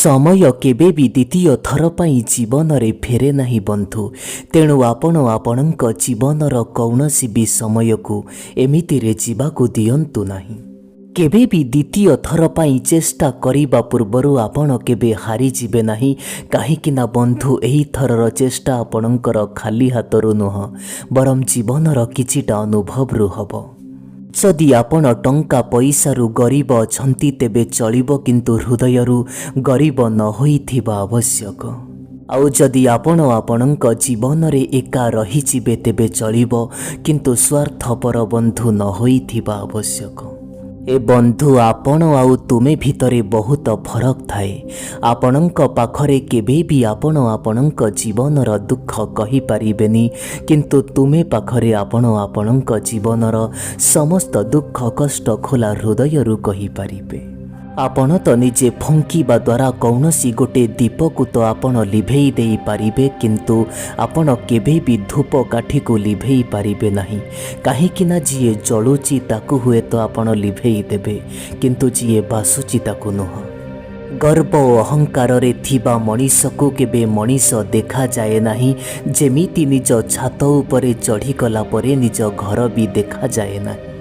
समय केबे भी द्वितीय थर पाई जीवन रे फेरे नहीं बंधु। तेणु आपण आपणक जीवनर कौनसी भी समय को एमिति रे जीवाकु दियंतु नहीं। केबे भी द्वितीय थर पाई चेष्टा करिबा पूर्वरु आपण केबे हारी जिबे नहीं। काहेकि ना बंधु एही थरर चेष्टा आपणकर खाली हातरु नुह बरम जीवनर किछिटा अनुभवरु हबो। जदि आपण टंका पैसारू गरीब अछंती तेबे चलिबो, किंतु हृदयरू गरीब न होइथिबा आवश्यक। आउ जदि आपण आपणक जीवन रे एका रही जिबे तेबे चलिबो, किंतु स्वार्थपर बंधु न होइथिबा आवश्यक। ए बंधु आपण आउ तुमे भितरे बहुत फरक थाए। आपणक पाखरे केबे भी आपण आपणक जीवनर दुख कहि पारिबेनी, किंतु तुमे पाखरे आपण आपणक जीवनर समस्त दुख कष्ट खोला हृदयरू कहि पारिबे। आपण तो निजे फंकीबा द्वारा कौनसी गोटे दीप को तो आपण लिभेई देई पारिबे, किंतु आपण केबे भी धूप काठी को लिभेई पारिबे नहीं। काहेकि ना जिए जळुची ताकू हुए तो आपण लिभेई देबे, किंतु जिए बासुची ताकू नुह। गर्व और अहंकार रे थिबा मनीष को केबे मनीष देखा जाए नहीं। जेमिति निज छात उपरे चढ़ी गला परे निज घर भी देखा जाए नहीं।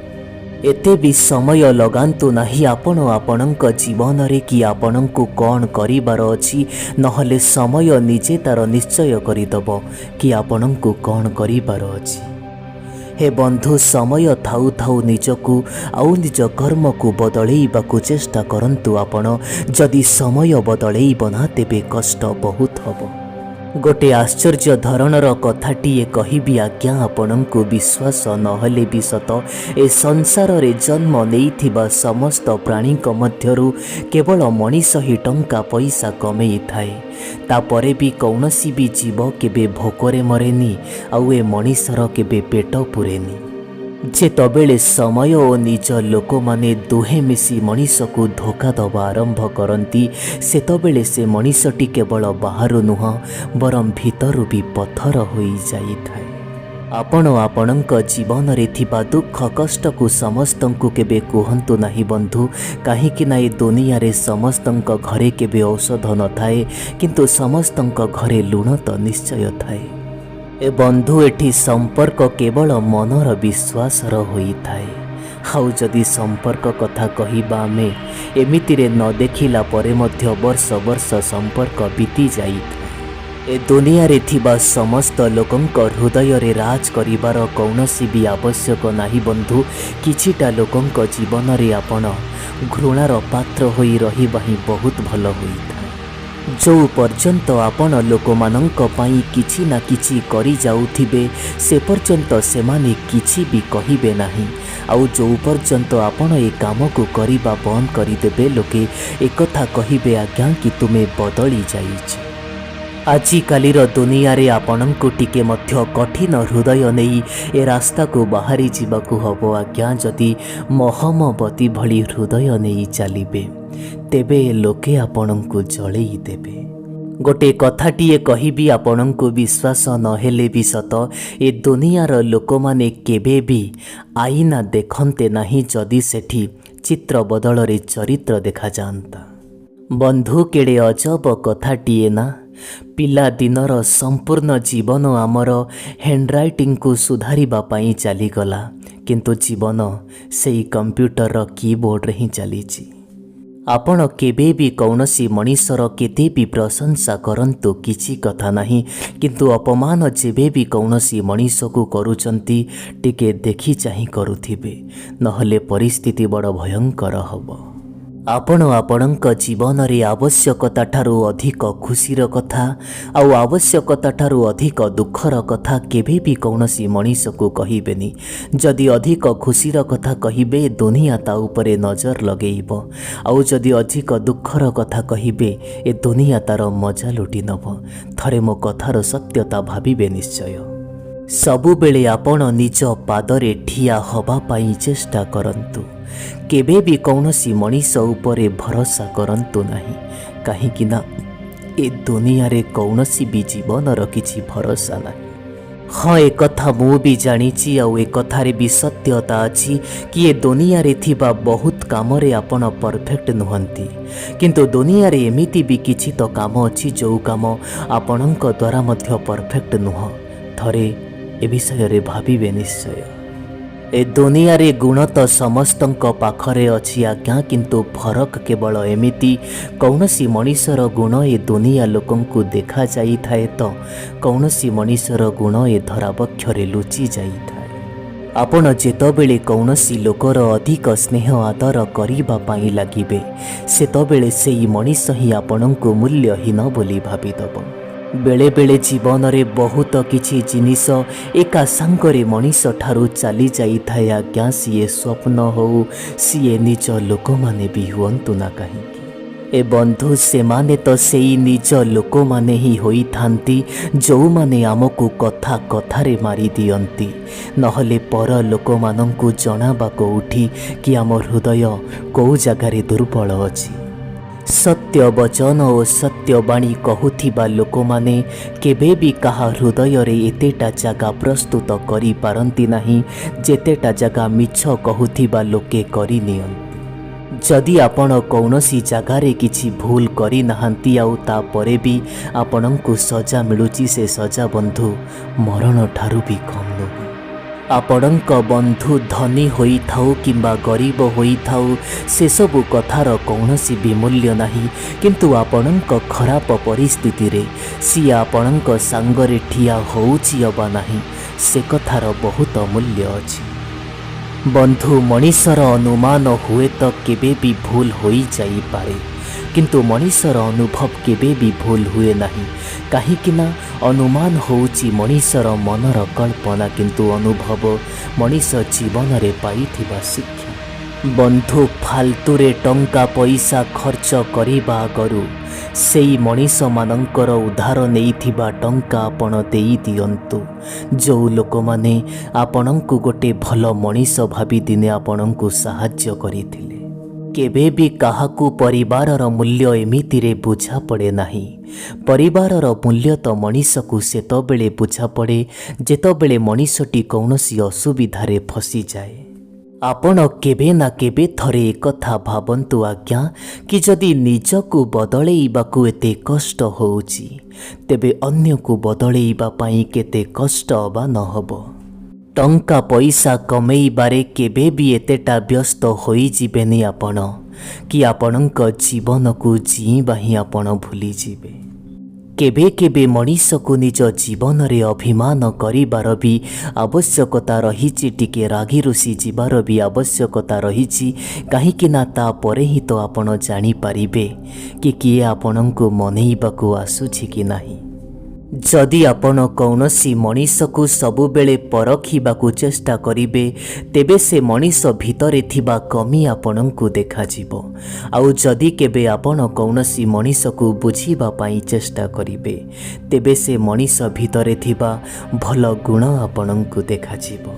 एते भी समय लगांतु नहीं आपण आपणक जीवन रे कि आपणको कौन करिबार अछि, नहले समय निजे तार निश्चय करिदब कि आपणको कौन करिबार अछि। हे बंधु, समय थाउ थाउ निजकू आउ निज कर्म को बदलैबाकू चेष्टा करंतु। आपण जदि समय बदलैब ना तेबे कष्ट बहुत हब। गोटे आश्चर्य धरणर कथाटीए कहबी आज्ञा, आपणको विश्वास नहले भी सत ए संसार रे जन्म नेइथिबा समस्त प्राणी मध्यरु केवल मनीष ही टंका पैसा कमेई थाए। तापरे भी कौनसी भी जीव केबे भोकरे मरेनी, आउ ए मनीषर केबे पेट पुरेनी। जेतबेले समय और निज लोक माने दुहे मिसी मनीष को धोखा दबा आरंभ करती, सेतबेले से मनीषटी केवल बाहर नुह बरम भीतर भी पत्थर हो जाइए। आपण आपणक जीवन रे थिबा दुख कष्ट को समस्त को केबे कहंतु नहीं बंधु। काहेकि ना ए दुनिया रे समस्तंक घरे केबे औषध न थाए, किंतु समस्तंक घरे लुण तो निश्चय थाए। ए बंधु, एठी संपर्क केवल मनर विश्वासर होई थाए। हाउ जदि संपर्क कथा कहिबा आमे एमिति रे न देखिला परे मध्य वर्ष वर्ष संपर्क बीती जाई। ए दुनिया रे थिबा समस्त लोकंक हृदय रे राज करिबार कौनसी भी आवश्यक नाही बंधु। किछिटा लोकंक जीवन रे आपण घृणार पात्र होई रहिबा ही बहुत भल होई था। जो पर्यंत आपण लोक मानंक पाई किछि ना किछि करि जाउथिबे, से पर्यंत सेमाने किछि भी कहिबे नाही। आउ जो पर्यंत आपण ए काम को करिबा बंद करिदेबे, लोके एकथा कहिबे आज्ञा कि तुमे बदली जाइछ। आजिकालीर दुनिया रे आपणको टिके मध्य कठिन हृदय नहीं ए रास्ता को बाहरी जीवाकू हबो आज्ञा। जदि महमबती भली हृदय नहीं चलिबे, तेबे लोके आपणको जळेई देबे। गोटे कथाटीए कहबी, आपणको विश्वास नहेले भी सत ए दुनियार लोक माने केबे भी आईना देखंते नहीं, जदि सेठी चित्र बदल रे चरित्र देखा जांता। बंधु, केड़े अजब कथाटीए ना। पिला दिनर संपूर्ण जीवन आमर हैंडराइटिंग को सुधारिबा पाई चलीगला, किंतु जीवन सेई कंप्यूटर कीबोर्ड रे ही चलीची। आपण केबे भी कौनसी मनीषर केते भी प्रशंसा करंतु किछि कथा नहीं, किंतु अपमान जेबे भी कौनसी मनीष को करूचंती टिके देखी चाही करुथिबे, नहले परिस्थिति बड़ भयंकर हबो। आपण आपणक जीवन रे आवश्यकता ठारू अधिक खुशीर कथा आउ आवश्यकता ठारू अधिक दुखर कथा केबे भी कौनसी मनीष को कहिबेनी। जदि अधिक खुशीर कथा कहिबे, दुनिया ता उपरे नजर लगेइब, आउ जदि अधिक दुखर कथा कहिबे, ए दुनिया तार मजा लुटी नब। थरे मो कथार सत्यता भाबिबे निश्चय। सबुबेले आपण निज पादरे ठिया हवा पाई चेष्टा करंतु। केबे भी कौनसी मनीष उपरे भरोसा करंतु नहीं। काहेकि ना ए दुनिया रे कौनसी भी जीवन किछि भरोसा नहीं। हाँ एक कथा मु भी जानी आउ ए कथारे भी सत्यता अच्छी कि ए दुनिया रे थिबा बहुत काम रे आपण परफेक्ट नुहंती किंतु दुनिया रे एमिति भी किछि तो काम अच्छी जो काम आपणक द्वारा मध्य परफेक्ट नुह थरे ए विषय रे भाबिबे निश्चय। ए दुनिया रे गुण तो समस्तंक पाखरे अछि आज्ञा किंतु फरक केवल एमिति कौनसी मनीषर गुण ए दुनिया लोकंकु देखा जाई थाए तो कौनसी मनीषर गुण ए धराबक्षरे लुचि जाई थाए। आपण जेतबेले कौनसी लोकर अधिक स्नेह आदर करिबा पाई लागिबे सेतबेले सेई मनीष ही आपणंकु मूल्यहीन बोली भाबिदब। बेले बेले जीवन रे बहुत किछि जिनिस एका सांगरे मनीष ठारू चली जाई थाए आज्ञा सीए स्वप्न हो सीए निज लोक माने भी हुअंतु ना कहीं ए बंधु से माने तो सेई निज लोक माने ही होई थांती जो माने आमको कथा कथारे मारी दियंती नहले पर लोक मानंकु जणाबाको उठी कि आम हृदय को जगारे दुर्बल अछि। सत्य वचन और सत्य बाणी कहूथिबा लोक माने केबे भी कहा हृदय रे एतेटा जगह प्रस्तुत करि पारंती नाही जेतेटा जगह मिछ कहूथिबा लोके करि नियंती। जदि आपण कौनसी जगारे किछि भूल करि नाहंती आउ ता परे भी आपणंकु सजा मिलुची से सजा बंधु मरण ठारू भी कम नुहे। आपणक बंधु धनी होई थाउ किंबा गरीब होई थाउ से सबु कथार कौनसी भी मूल्य नाही किंतु आपणक खराब परिस्थिति रे सी आपणक सांगरे ठिया होउची अबा नाही से कथार बहुत मूल्य अछि। बंधु मनीषर अनुमान हुए तो केबे भी भूल होई जाई पारे किंतु मनीषर अनुभव केबे भी भूल हुए नहीं कहीं अनुमान होउची मनीषर मनर कल्पना किंतु अनुभव मनीष जीवन रे पाइथिबा शिक्षा। बंधु फालतू रे टंका पैसा खर्च करिबा आगरु सेई मनीष मानंकर उधार नेइथिबा टंका आपण देई दियंतु जो लोक माने आपणंकु गोटे भल मनीष भाबी दिने आपणंकु सहाय्य करिथिले। केबे भी काहाकू परिवारर मूल्य एमिति रे बुझा पड़े नाही। परिवारर मूल्य तो मनीष को सेतबेले बुझा पड़े जेतबेले मनीषटी कौनसी असुविधारे फसी जाए। आपण केबे ना केबे थरे एकथा भाबंतु आज्ञा कि जदि निजकू बदलेइबाकू एते कष्ट होउची तेबे अन्यकू बदलेइबा पाई केते कष्ट अबा न हबो। टंका पैसा कमेइबारे केबे भी एतेटा व्यस्त होई जिबेनी आपण कि आपणक जीवन को जीवा ही आपण भूली जिबे। केबे केबे मनीष को निज जीवन रे अभिमान करिबार भी आवश्यकता रहिछि टिके रागी रुसी जीवार भी आवश्यकता रहिछि काहेकि ना ता परे ही तो आपण जानी पारिबे कि किए आपणको मनेइबाकू आसुछि कि नाही। जदि आपण कौनसी मनीष को सबुबेले परखिबाकू चेष्टा करिबे तेबे से मनीष भितरे थिबा कमी आपणको देखाजिबो आउ जदि केबे आपण कौनसी मनीष को बुझिबा पाई चेष्टा करिबे तेबे से मनीष भितरे थिबा भल गुण आपणको देखाजिबो।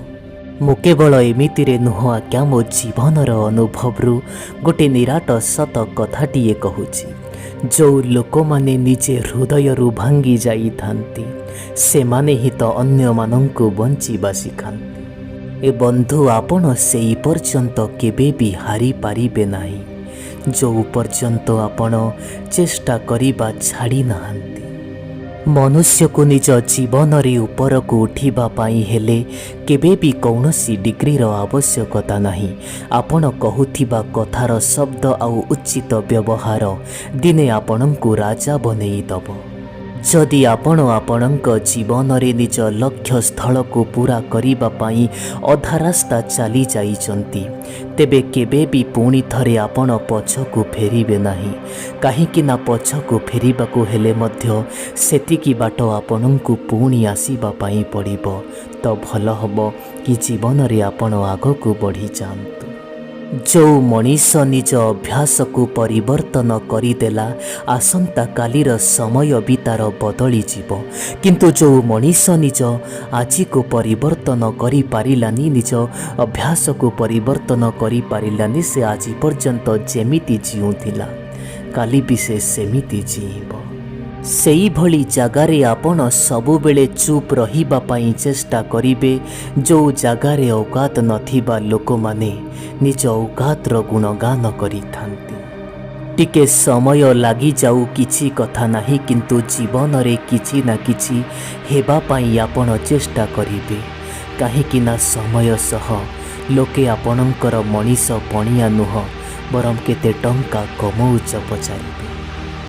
मु केवल एमिति रे नुह आज्ञा मो जीवनर अनुभवरू गोटे निराट सत कथाटीए कहूची जो लोक माने निजे हृदयरू भांगी जाई थांती से माने ही तो अन्य मानंकु बंचिबा शिखांती। ए बंधु आपण सेई पर्यंत केबे भी हारी पारिबे नाही जो पर्यंत आपण चेष्टा करिबा छाड़ी नाहंती। मनुष्य को निज जीवन रे ऊपर को उठिबा पाई हेले केबे भी कौनसी डिग्री रो आवश्यकता नाही। आपण कहूथिबा कथार शब्द आउ उचित व्यवहार दिने आपणंकु राजा बनेई दब। जदि आपण आपणंक जीवन रे निज लक्ष्य स्थल को पूरा करिबा पाई अधा रास्ता चली जाइचंती तेबे केबे भी पुणी थरे आपण पछकु फेरिबे नाही काहेकि ना पछकु फेरिबाकू हेले मध्य सेतिकी बाट आपणंकु पुणी आसीबा पाई पड़िबो तो भल हबो कि जीवन रे आपण आगकू बढ़ी जांतु। जो मनीष निज अभ्यास को परिवर्तन करिदेला आसंता कालीर समय भी तार बदली जीव किंतु जो मनीष निज आज को परिवर्तन करि पारिलानी निज अभ्यास को परिवर्तन करि पारिलानी से आज पर्यंत जेमिति जीउथिला काली भी से सेमिति जीव। ସେଇଭଳି ଜାଗାରେ ଆପଣ ସବୁବେଳେ ଚୁପ୍ ରହିବା ପାଇଁ ଚେଷ୍ଟା କରିବେ। ଯେଉଁ ଜାଗାରେ ଔକାତ ନଥିବା ଲୋକମାନେ ନିଜ ଔକାତର ଗୁଣଗାନ କରିଥାନ୍ତି। ଟିକେ ସମୟ ଲାଗିଯାଉ, କିଛି କଥା ନାହିଁ, କିନ୍ତୁ ଜୀବନରେ କିଛି ନା କିଛି ହେବା ପାଇଁ ଆପଣ ଚେଷ୍ଟା କରିବେ। କାହିଁକି ନା ସମୟ ସହ ଲୋକେ ଆପଣଙ୍କର ମଣିଷ ପଣିଆ ନୁହଁ, ବରଂ କେତେ ଟଙ୍କା କମଉଛ ପଚାରିବେ।